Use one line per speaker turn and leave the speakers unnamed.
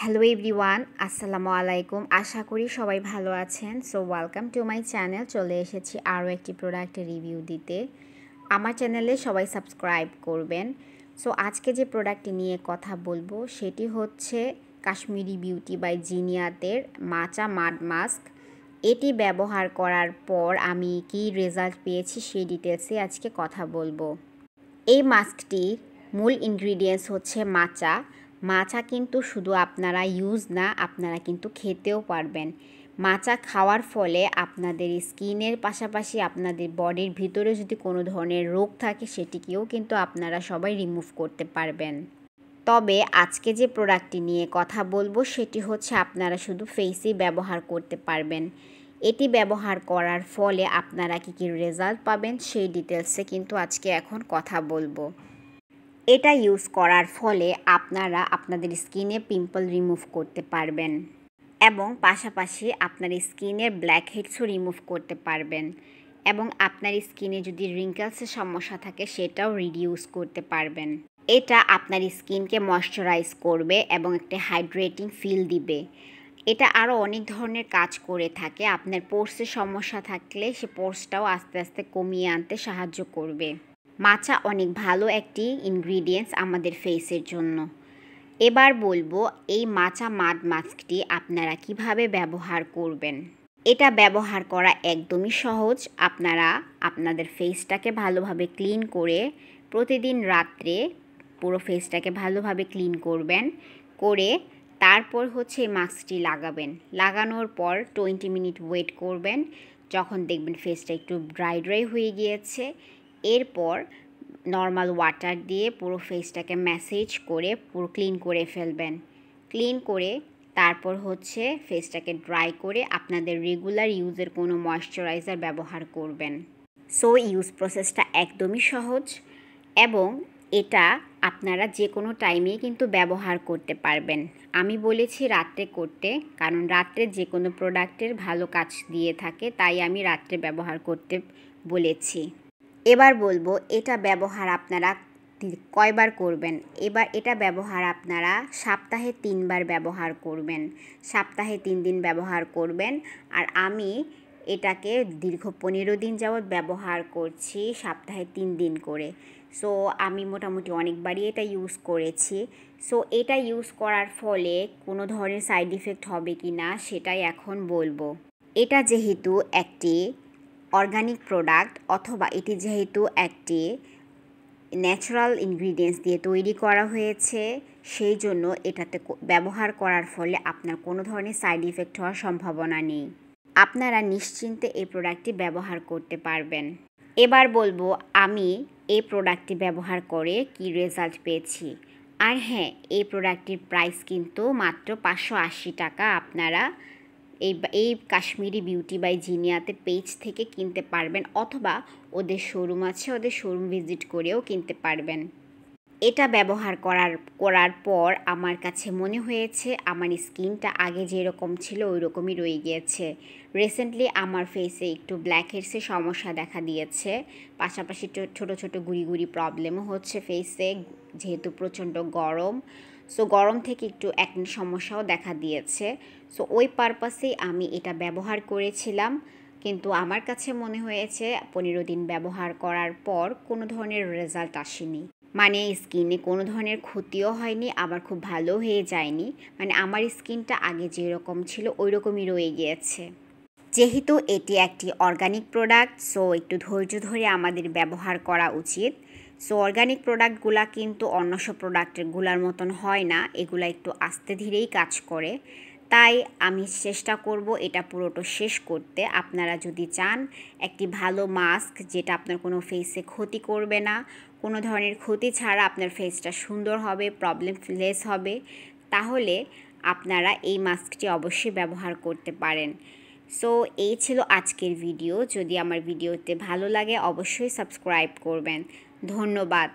Hello everyone, আসসালামু আলাইকুম। আশা করি সবাই ভালো আছেন। So welcome to my channel. চলে এসেছি আরও একটি প্রোডাক্টের রিভিউ দিতে। আমার চ্যানেলে সবাই সাবস্ক্রাইব করবেন। সো আজকে যে প্রোডাক্টটি নিয়ে কথা বলবো সেটি হচ্ছে কাশ্মীরি বিউটি বাই জিনিয়াতের মাচা মাড মাস্ক। এটি ব্যবহার করার পর আমি কি রেজাল্ট পেয়েছি সেই ডিটেলসে আজকে কথা বলবো। এই মাস্কটির মূল ইনগ্রিডিয়েন্টস হচ্ছে মাচা। মাচা কিন্তু শুধু আপনারা ইউজ না, আপনারা কিন্তু খেতেও পারবেন। মাচা খাওয়ার ফলে আপনাদের স্কিনের পাশাপাশি আপনাদের বডির ভিতরে যদি কোনো ধরনের রোগ থাকে সেটিকেও কিন্তু আপনারা সবাই রিমুভ করতে পারবেন। তবে আজকে যে প্রোডাক্টটি নিয়ে কথা বলবো সেটি হচ্ছে আপনারা শুধু ফেসেই ব্যবহার করতে পারবেন। এটি ব্যবহার করার ফলে আপনারা কী রেজাল্ট পাবেন সেই ডিটেলসে কিন্তু আজকে এখন কথা বলবো। এটা ইউজ করার ফলে আপনারা আপনাদের স্কিনে পিম্পল রিমুভ করতে পারবেন এবং পাশাপাশি আপনার স্কিনের ব্ল্যাক হেডসও রিমুভ করতে পারবেন এবং আপনার স্কিনে যদি রিঙ্কেলসের সমস্যা থাকে সেটাও রিডিউস করতে পারবেন। এটা আপনার স্কিনকে ময়শ্চারাইজ করবে এবং একটা হাইড্রেটিং ফিল দিবে। এটা আরও অনেক ধরনের কাজ করে থাকে। আপনার পোর্সের সমস্যা থাকলে সে পোর্সটাও আস্তে আস্তে কমিয়ে আনতে সাহায্য করবে। মাচা অনেক ভালো একটি ইনগ্রিডিয়েন্টস আমাদের ফেসের জন্য। এবার বলবো এই মাচা মাড মাস্কটি আপনারা কিভাবে ব্যবহার করবেন। এটা ব্যবহার করা একদমই সহজ। আপনারা আপনাদের ফেসটাকে ভালোভাবে ক্লিন করে প্রতিদিন রাত্রে পুরো ফেসটাকে ভালোভাবে ক্লিন করবেন, করে তারপর হচ্ছে এই মাস্কটি লাগাবেন। লাগানোর পর 20 মিনিট ওয়েট করবেন। যখন দেখবেন ফেসটা একটু ড্রাই হয়ে গিয়েছে, এরপর নর্মাল ওয়াটার দিয়ে পুরো ফেসটাকে ম্যাসেজ করে পুরো ক্লিন করে ফেলবেন। ক্লিন করে তারপর হচ্ছে ফেসটাকে ড্রাই করে আপনাদের রেগুলার ইউজের কোনো ময়শ্চারাইজার ব্যবহার করবেন। সো ইউজ প্রসেসটা একদমই সহজ এবং এটা আপনারা যে কোনো টাইমেই কিন্তু ব্যবহার করতে পারবেন। আমি বলেছি রাত্রে করতে, কারণ রাত্রে যে কোনো প্রোডাক্টের ভালো কাজ দিয়ে থাকে, তাই আমি রাত্রে ব্যবহার করতে বলেছি। এবার বলবো এটা ব্যবহার আপনারা কয়বার করবেন। এটা ব্যবহার আপনারা সপ্তাহে 3 বার ব্যবহার করবেন। সপ্তাহে 3 দিন ব্যবহার করবেন। আর আমি এটাকে দীর্ঘ 15 দিন যাবৎ ব্যবহার করছি, সপ্তাহে 3 দিন করে। সো আমি মোটামুটি অনেকবারই এটা ইউজ করেছি। সো এটা ইউজ করার ফলে কোনো ধরনের সাইড ইফেক্ট হবে কি না সেটাই এখন বলবো। এটা যেহেতু একটি অর্গানিক প্রোডাক্ট অথবা এটি যেহেতু একটি ন্যাচারাল ইনগ্রিডিয়েন্টস দিয়ে তৈরি করা হয়েছে, সেই জন্য এটাতে ব্যবহার করার ফলে আপনার কোনো ধরনের সাইড ইফেক্ট হওয়ার সম্ভাবনা নেই। আপনারা নিশ্চিন্তে এই প্রোডাক্টটি ব্যবহার করতে পারবেন। এবার বলবো আমি এই প্রোডাক্টটি ব্যবহার করে কি রেজাল্ট পেয়েছি। আর হ্যাঁ, এই প্রোডাক্টটির প্রাইস কিন্তু মাত্র 580 টাকা। আপনারা এই কাশ্মীরি বিউটি বাই জিনিয়াতের পেজ থেকে কিনতে পারবেন অথবা ওদের শোরুম আছে, ওদের শোরুম ভিজিট করেও কিনতে পারবেন। এটা ব্যবহার করার পর আমার কাছে মনে হয়েছে আমার স্কিনটা আগে যেরকম ছিল ওই রকমই রয়ে গিয়েছে। রিসেন্টলি আমার ফেসে একটু ব্ল্যাক হেডসের সমস্যা দেখা দিয়েছে, পাশাপাশি ছোটো ছোটো গুড়ি প্রবলেমও হচ্ছে ফেসে, যেহেতু প্রচণ্ড গরম। সো গরম থেকে একটু একনি সমস্যাও দেখা দিয়েছে। সো ওই পারপাসেই আমি এটা ব্যবহার করেছিলাম, কিন্তু আমার কাছে মনে হয়েছে 15 দিন ব্যবহার করার পর কোনো ধরনের রেজাল্ট আসেনি। মানে স্কিনে কোনো ধরনের ক্ষতিও হয়নি, আবার খুব ভালো হয়ে যায়নি। মানে আমার স্কিনটা আগে যেরকম ছিল ওই রকমই রয়ে গিয়েছে। যেহেতু এটি একটি অর্গানিক প্রোডাক্ট, সো একটু ধৈর্য ধরে আমাদের ব্যবহার করা উচিত। সো অর্গানিক প্রোডাক্টগুলা কিন্তু অন্য সব প্রোডাক্টগুলোর মতন হয় না, এগুলা একটু আস্তে ধীরেই কাজ করে। তাই আমি চেষ্টা করব এটা পুরোটা শেষ করতে। আপনারা যদি চান একটি ভালো মাস্ক যেটা আপনার কোনো ফেসে ক্ষতি করবে না, কোনো ধরনের ক্ষতি ছাড়া আপনার ফেসটা সুন্দর হবে, প্রবলেম লেস হবে, তাহলে আপনারা এই মাস্কটি অবশ্যই ব্যবহার করতে পারেন। সো এই ছিল আজকের ভিডিও। যদি আমার ভিডিওতে ভালো লাগে অবশ্যই সাবস্ক্রাইব করবেন। ধন্যবাদ।